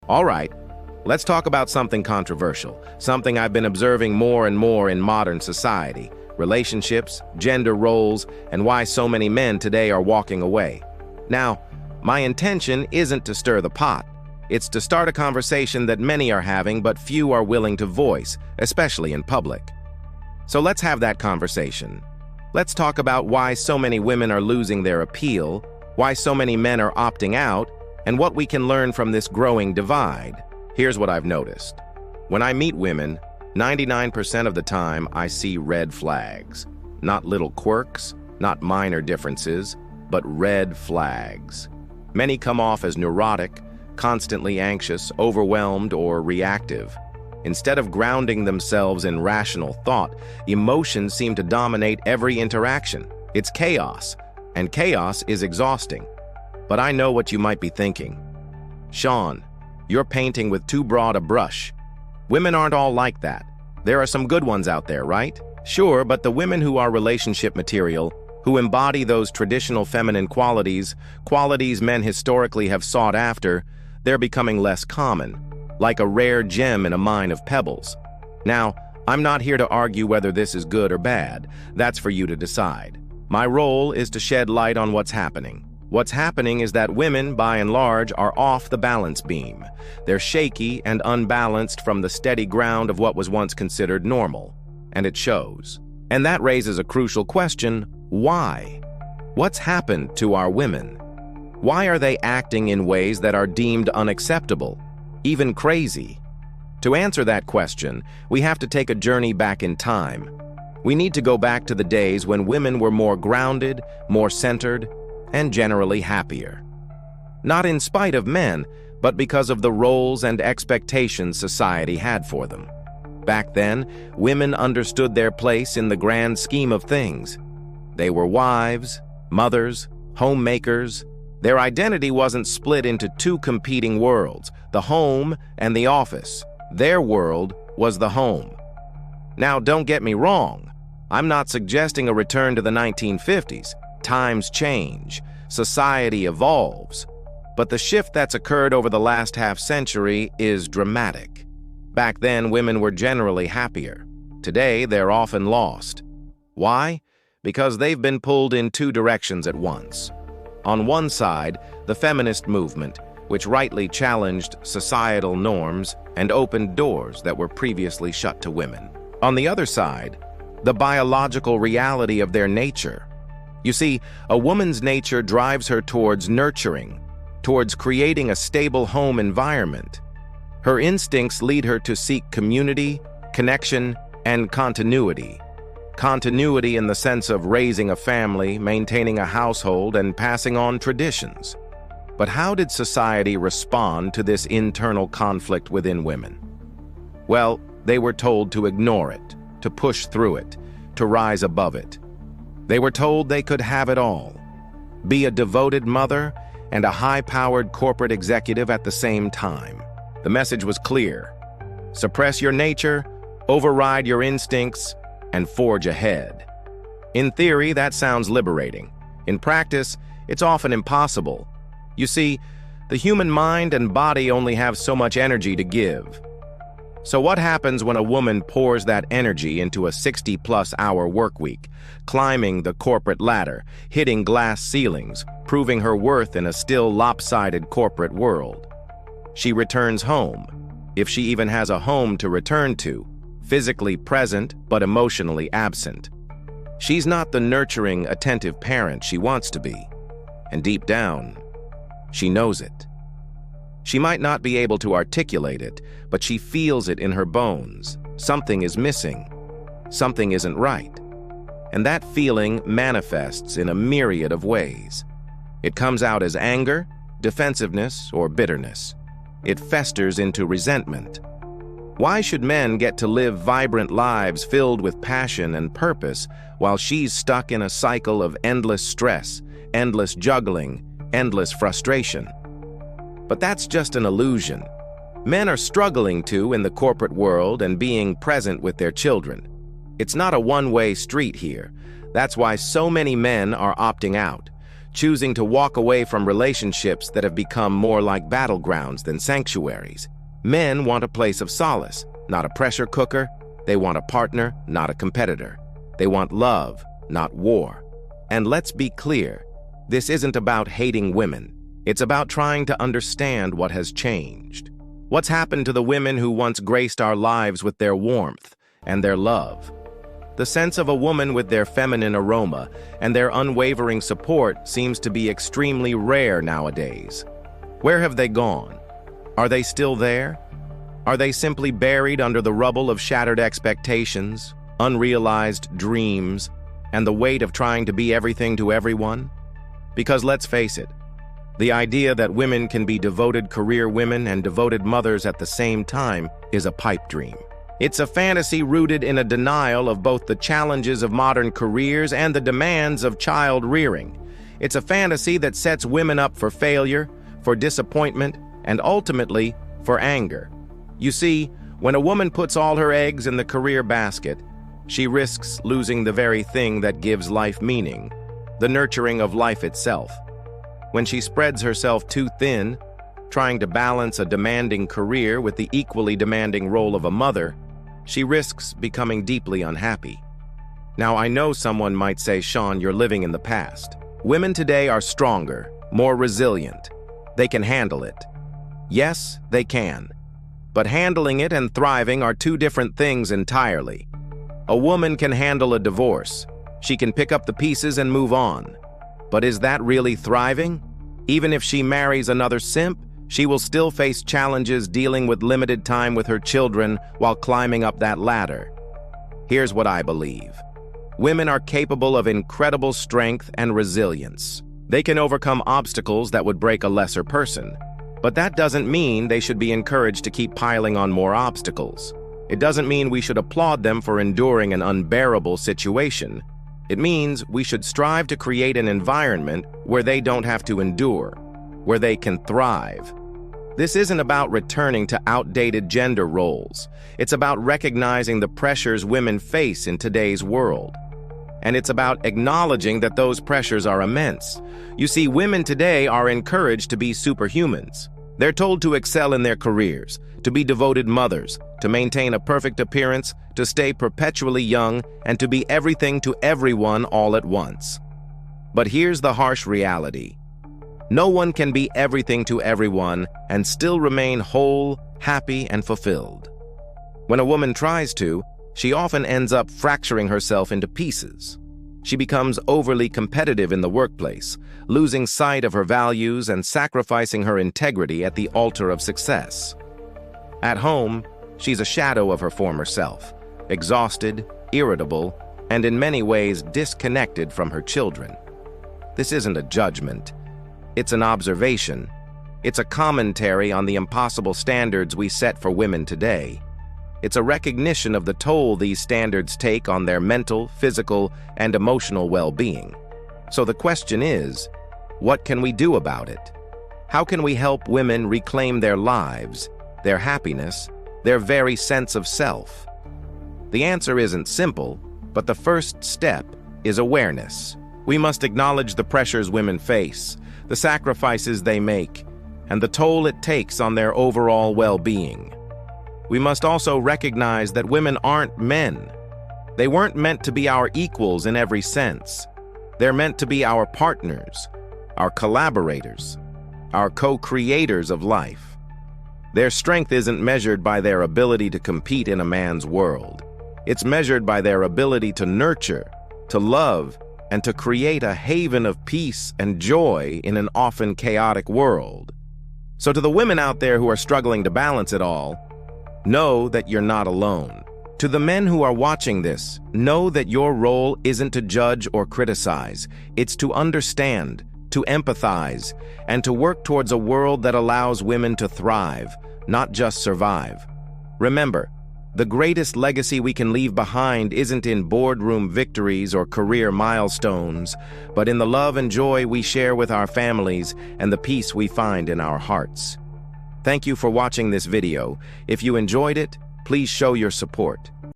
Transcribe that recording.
All right, let's talk about something controversial, something I've been observing more and more in modern society: relationships, gender roles, and why so many men today are walking away. Now, my intention isn't to stir the pot. It's to start a conversation that many are having but few are willing to voice, especially in public. So let's have that conversation. Let's talk about why so many women are losing their appeal, why so many men are opting out, and what we can learn from this growing divide. Here's what I've noticed. When I meet women, 99% of the time I see red flags. Not little quirks, not minor differences, but red flags. Many come off as neurotic, constantly anxious, overwhelmed, or reactive. Instead of grounding themselves in rational thought, emotions seem to dominate every interaction. It's chaos, and chaos is exhausting. But I know what you might be thinking. Sean, you're painting with too broad a brush. Women aren't all like that. There are some good ones out there, right? Sure, but the women who are relationship material, who embody those traditional feminine qualities men historically have sought after, they're becoming less common, like a rare gem in a mine of pebbles. Now, I'm not here to argue whether this is good or bad. That's for you to decide. My role is to shed light on what's happening. What's happening is that women, by and large, are off the balance beam. They're shaky and unbalanced from the steady ground of what was once considered normal, and it shows. And that raises a crucial question: why? What's happened to our women? Why are they acting in ways that are deemed unacceptable, even crazy? To answer that question, we have to take a journey back in time. We need to go back to the days when women were more grounded, more centered, and generally happier. Not in spite of men, but because of the roles and expectations society had for them. Back then, women understood their place in the grand scheme of things. They were wives, mothers, homemakers. Their identity wasn't split into two competing worlds, the home and the office. Their world was the home. Now, don't get me wrong. I'm not suggesting a return to the 1950s. Times change, society evolves, but the shift that's occurred over the last half-century is dramatic. Back then, women were generally happier. Today, they're often lost. Why? Because they've been pulled in two directions at once. On one side, the feminist movement, which rightly challenged societal norms and opened doors that were previously shut to women. On the other side, the biological reality of their nature. You see, a woman's nature drives her towards nurturing, towards creating a stable home environment. Her instincts lead her to seek community, connection, and continuity. Continuity in the sense of raising a family, maintaining a household, and passing on traditions. But how did society respond to this internal conflict within women? Well, they were told to ignore it, to push through it, to rise above it. They were told they could have it all, be a devoted mother and a high-powered corporate executive at the same time. The message was clear: suppress your nature, override your instincts, and forge ahead. In theory, that sounds liberating. In practice, it's often impossible. You see, the human mind and body only have so much energy to give. So what happens when a woman pours that energy into a 60-plus hour work week, climbing the corporate ladder, hitting glass ceilings, proving her worth in a still lopsided corporate world? She returns home, if she even has a home to return to, physically present but emotionally absent. She's not the nurturing, attentive parent she wants to be, and deep down, she knows it. She might not be able to articulate it, but she feels it in her bones. Something is missing. Something isn't right. And that feeling manifests in a myriad of ways. It comes out as anger, defensiveness, or bitterness. It festers into resentment. Why should men get to live vibrant lives filled with passion and purpose while she's stuck in a cycle of endless stress, endless juggling, endless frustration? But that's just an illusion. Men are struggling too in the corporate world and being present with their children. It's not a one-way street here. That's why so many men are opting out. choosing to walk away from relationships that have become more like battlegrounds than sanctuaries. Men want a place of solace, not a pressure cooker. They want a partner, not a competitor. They want love, not war. And let's be clear, this isn't about hating women. It's about trying to understand what has changed. What's happened to the women who once graced our lives with their warmth and their love? The sense of a woman with their feminine aroma and their unwavering support seems to be extremely rare nowadays. Where have they gone? Are they still there? Are they simply buried under the rubble of shattered expectations, unrealized dreams, and the weight of trying to be everything to everyone? Because let's face it, the idea that women can be devoted career women and devoted mothers at the same time is a pipe dream. It's a fantasy rooted in a denial of both the challenges of modern careers and the demands of child rearing. It's a fantasy that sets women up for failure, for disappointment, and ultimately for anger. You see, when a woman puts all her eggs in the career basket, she risks losing the very thing that gives life meaning, the nurturing of life itself. When she spreads herself too thin, trying to balance a demanding career with the equally demanding role of a mother, she risks becoming deeply unhappy. Now, I know someone might say, Sean, you're living in the past. Women today are stronger, more resilient. They can handle it. Yes, they can. But handling it and thriving are two different things entirely. A woman can handle a divorce. She can pick up the pieces and move on. But is that really thriving? Even if she marries another simp, she will still face challenges dealing with limited time with her children while climbing up that ladder. Here's what I believe. Women are capable of incredible strength and resilience. They can overcome obstacles that would break a lesser person. But that doesn't mean they should be encouraged to keep piling on more obstacles. It doesn't mean we should applaud them for enduring an unbearable situation. It means we should strive to create an environment where they don't have to endure, where they can thrive. This isn't about returning to outdated gender roles. It's about recognizing the pressures women face in today's world. And it's about acknowledging that those pressures are immense. You see, women today are encouraged to be superhumans. They're told to excel in their careers, to be devoted mothers, to maintain a perfect appearance, to stay perpetually young, and to be everything to everyone all at once. But here's the harsh reality. No one can be everything to everyone and still remain whole, happy, and fulfilled. When a woman tries to, she often ends up fracturing herself into pieces. She becomes overly competitive in the workplace, losing sight of her values and sacrificing her integrity at the altar of success. At home, she's a shadow of her former self, exhausted, irritable, and in many ways disconnected from her children. This isn't a judgment. It's an observation. It's a commentary on the impossible standards we set for women today. It's a recognition of the toll these standards take on their mental, physical, and emotional well-being. So the question is, what can we do about it? How can we help women reclaim their lives, their happiness, their very sense of self? The answer isn't simple, but the first step is awareness. We must acknowledge the pressures women face, the sacrifices they make, and the toll it takes on their overall well-being. We must also recognize that women aren't men. They weren't meant to be our equals in every sense. They're meant to be our partners, our collaborators, our co-creators of life. Their strength isn't measured by their ability to compete in a man's world. It's measured by their ability to nurture, to love, and to create a haven of peace and joy in an often chaotic world. So to the women out there who are struggling to balance it all, know that you're not alone. To the men who are watching this, know that your role isn't to judge or criticize. It's to understand, to empathize, and to work towards a world that allows women to thrive, not just survive. Remember, the greatest legacy we can leave behind isn't in boardroom victories or career milestones, but in the love and joy we share with our families and the peace we find in our hearts. Thank you for watching this video. If you enjoyed it, please show your support.